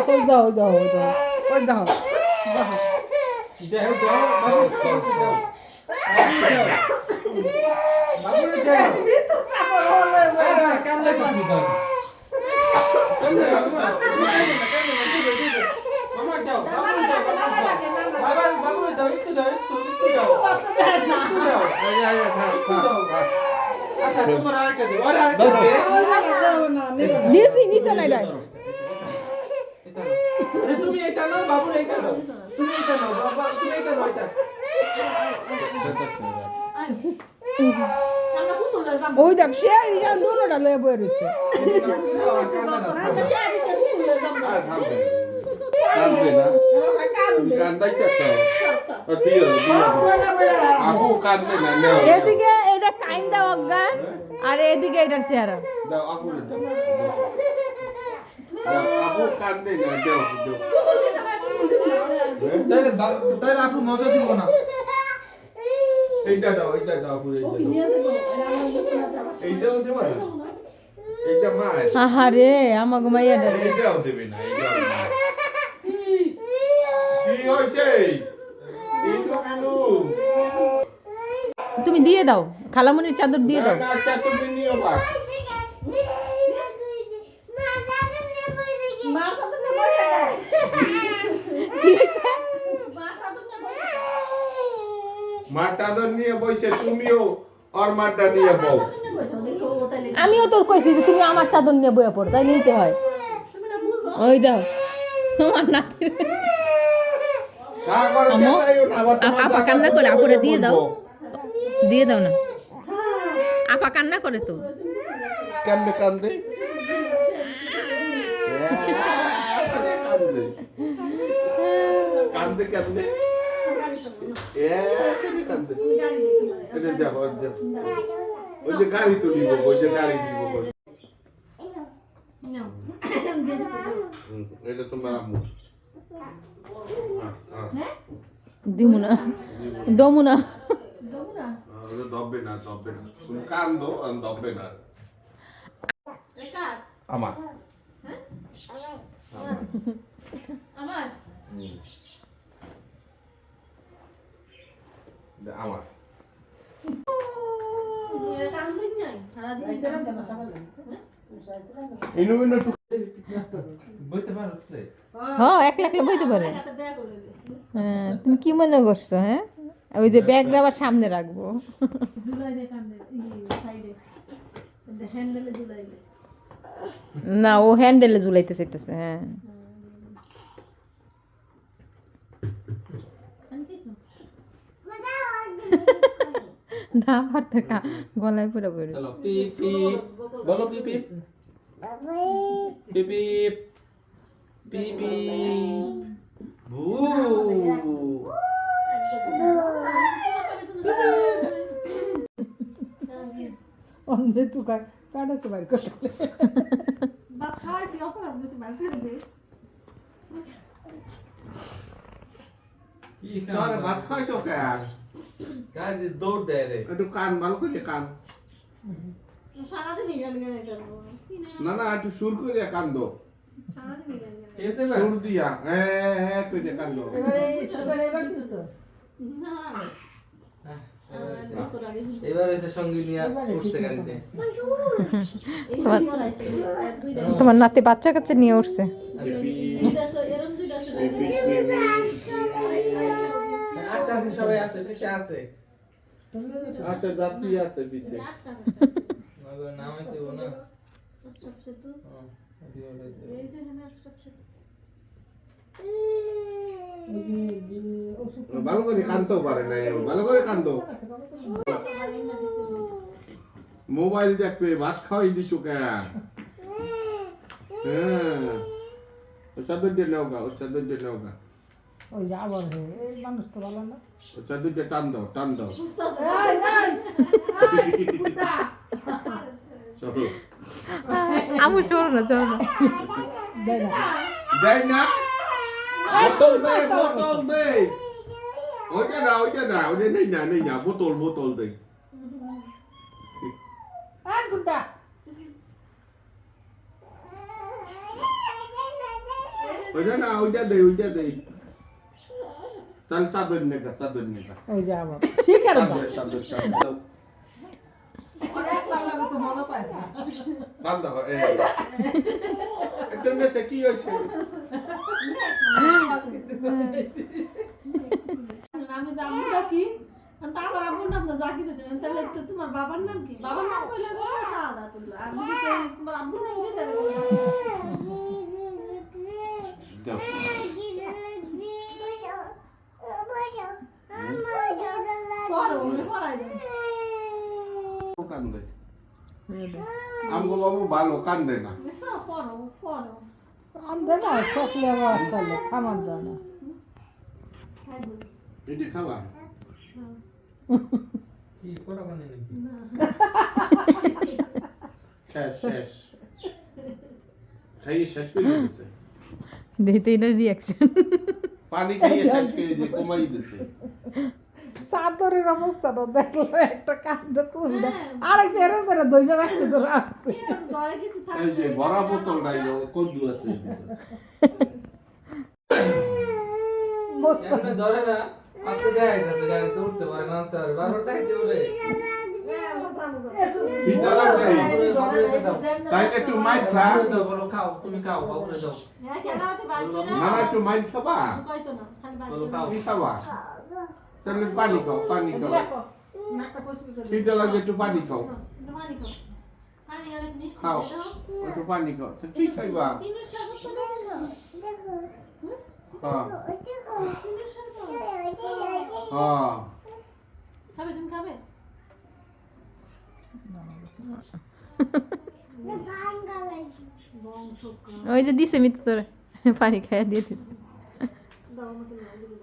ওই দাও ওই দাও ওই দাও ওই দাও দাও দেও দাও বাবু দাও বাবু দাও মৃত্যু চাপর হলে আরে কান্দে কসি দাও কান্দে মামা দাও বাবু দাও বাবা বাবু দাও একটু দাও একটু দাও আচ্ছা তোমার আরেকটা দাও আরেকটা নিতে নাই ডাই তুমি এটা নাও বাবু এটা নাও তুমি এটা নাও বাবা তুমি এটা নাও এটা ওই দেখ সে ইজান দূরটা লয়ে বই রইছে এদিকে এটা কাইন্দা অজ্ঞান আর এদিকে এটার চেহারা তাহলে আপু মজা দিব না এইটা দাও পুরো এইটাও দেবা না এইটা মার আহারে আমাগো মাইয়া দে এইটাও দেবে না এইটাও না কি হইছে এইটা কেন তুমি দিয়ে দাও খালামনির চাদর দিয়ে দাও না আচ্ছা তুমি নিও বা মার চাদর নিয়ে বইছে তুমিও আর মারটা নিয়ে বউ আমিও তো কইছি যে তুমি আমার চাদর নিয়ে বইয়া পড়ো তাই নিতে হয় ওই দাও তোমার নাতি কা করে সেটাইও না আবার তোমার আপা কান্না করে আপুরে দিয়ে দাও না আপা কান্না করে তো কান্দে কান্দে কান্দে কান্দে কান্দে এটা দেখো ওই যে গাড়ি তো নিব ওই যে গাড়ি দিব এটা তোমার আম্মু দিমু না দমু না দববে না তুমি কান্দো দববে না আমার আমার আমার বইতে পারছ হ্যাঁ একলা একলা বইতে পারে হ্যাঁ তুমি কি মনে করছো হ্যাঁ ওই যে ব্যাগটা আবার সামনে রাখবো না ও হ্যান্ডেলে ঝুলাইতে চাইতেছে হ্যাঁ না পারতে গলায় পড়ে পড়ে চলো পিপ পিপ বলো পিপ পিপ পিপ পিপ পিপ পিপ ভু অন্ধে তো কাটাতে পারি কথা ভাত খাওয়াইছি অপরাধ বেশি ভাত খেয়ে দে কি তাহলে ভাত খাইছো কে কাজ দৌড় দেয় রে একটু কান ভালো করে কান সারাদিনই গান গান করবো না একটু সুর করে কান্দো সারাদিনই গান গান ঠিক আছে না সুর দিয়া হ্যাঁ করে কান্দো এবার দিছো না এবার এসে সঙ্গী নিয়ে উঠছে গাড়িতে তোমার নাতি বাচ্চা কাচ্চা নিয়ে উঠছে আচ্ছা আছে সবাই আছে পিছে আছে আচ্ছা যাত্রী আছে পিছে মগর নাম দেব না ভালো করে কান্দতেও পারে না ভালো করে কান্দো মোবাইল দেখবে ভাত খাওয়াই দিছো কে হ্যাঁ চাদরটা নাও গা চাদরটা নাও গা ওই যা বলে এই মানুষ তো ভালো না চাদরটা টান দাও চলো আমু সরো না দেয় না বোতল দে ওইটা না ওইটা নেই না বোতল দে আর গুড্ডা ওইটা না ওইটা দে তাহলে চাদর নেগা ওই যে আমার ঠিক আছে চাদর অনেক লাগলো তো মনে পায় না কান্দা এই এটা কি হয়েছে আমি জানবো কি তারপর আব্বুর নাম তো জাকির হোসেন তাহলে তো তোমার বাবার নাম কি বাবার নাম কইলে গো শাহাদাতুল্লাহ আর যদি তোমার আব্বুর নাম কি তাহলে পড়ো পড়াই দেন কান্দে আমগো বাবু ভালো কান্দে না পড়ো আমাদের না সকলে আবার চলে খাবার দাও না খাইবো এটি খাবা কি করা মানে নাকি শেষ খাইয়ে শেষ করে দিয়েছে দেখতে এটা রিয়াকশন পানি খাইয়ে শেষ করে দিয়ে কমাই দিয়েছে চাদরের অবস্থাটা দেখলো একটা কান্দ কুন্দ আরেক এরকম করে দইটা রাখতে তো রাখছে ঘরে কিছু এই যে থাকলে ভরা বোতল নাই কদ্দু আছে বসতো এমনি ধরে না আজকে যায় যাচ্ছে গাড়িতে উঠতে পারে না নামতে পারে বারবার দেখতে বলে খিদা লাগছে তাইলে একটু মাইর খা বলো খাও তুমি খাও বাবুরে দাও হ্যাঁ খেলাতে বাদ করে না না একটু মাইর খাবা কইতো না খালি বাদ বলো করে খাও কি খাবা তাহলে পানি খাও নাকটা পছন্দ করে খিদা লাগলে একটু পানি খাও পানি খাও পানি আর মিষ্টি খাও দাও একটু পানি খাও তো কি খাইবা তিনের শরবত তো দাও না হ্যাঁ তিনের শরবত হ্যাঁ খাবে তুমি খাবে ওই যে দিছে মিত্র তোরে পানি খাইয়া দিয়ে দিছে দাও আমাকে নাও দিবে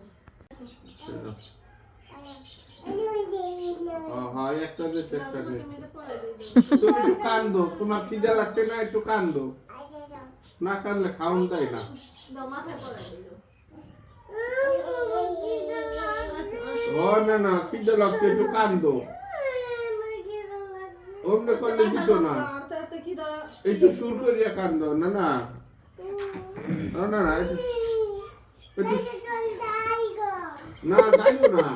হ্যাঁ একটা দে একটা দে মেরে পড়াই দিই তুমি একটু কান্দো তোমার খিদা লাগছে না একটু কান্দো না কান্দলে খাওন দেয় না দাও মাথায় পড়াই দিও ও না না খিদা লাগছে একটু কান্দো অমনে করলে দিত না একটু সুর করিয়া কান্দো না না না না না একটু না যাইও না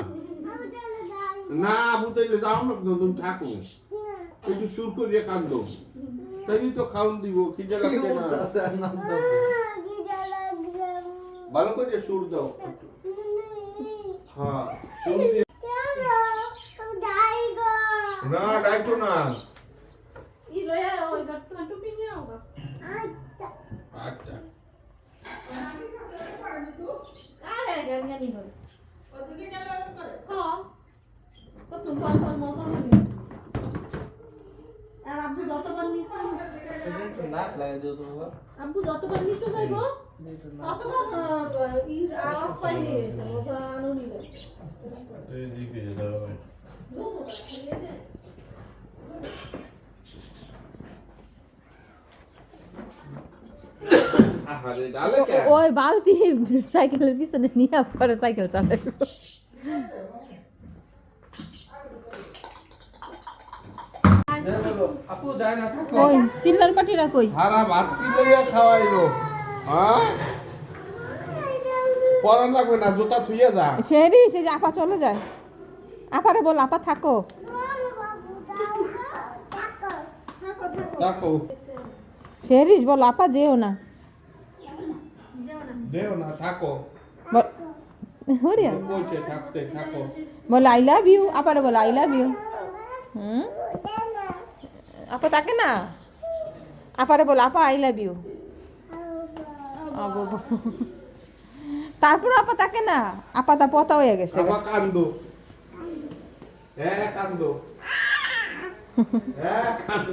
না বুঝাইলে যাও না তুমি থাকো একটু সুর করিয়া কান্দো তাই তো খাওন দিব খিদা লাগছে না উঠতেছে আর নামতেছে ভালো করে সুর দাও হ্যাঁ সুর দিয়ে না ডাইতো না ই লয়া ওই গট তো টুপি নিয়ে আও আচ্ছা আরে গান গানি করে ওদিকে গেল করে হ্যাঁ কত ফল ফল মজা হবে আর আব্বু যতবার নিতে এটা নাক লাগে দিও তো বাবা আব্বু যতবার নিতে যাইবো ততবার ই আওয়াজ পাইলে মজা আনুনি না এই দিকে দাও আহারে ডালে কে ওই বালতি সাইকেলের পিছনে নিয়ে পরে সাইকেল চালাইব বলো আপু যায় না থাকো ওই চিল্লার পাটিরা কই সারা ভাত লইয়া খাওয়াইলো হ্যাঁ পড়া লাগবে না জুতা থুইয়া যা শেরি সে যে আপা চলে যায় আপারে বল আপা থাকো দেখো শেরিস বল আপা যেও না দেও না থাকো বল হরিয়া কইছে থাকতে থাকো বল আই লাভ ইউ আপারে বল আই লাভ ইউ আপা তাকে না আপারে বল আপা আই লাভ ইউ তারপর আপা তাকে না আপা তা পতা হয়ে গেছে আবার কান্দো হ্যাঁ কান্দো হ্যাঁ কান্দো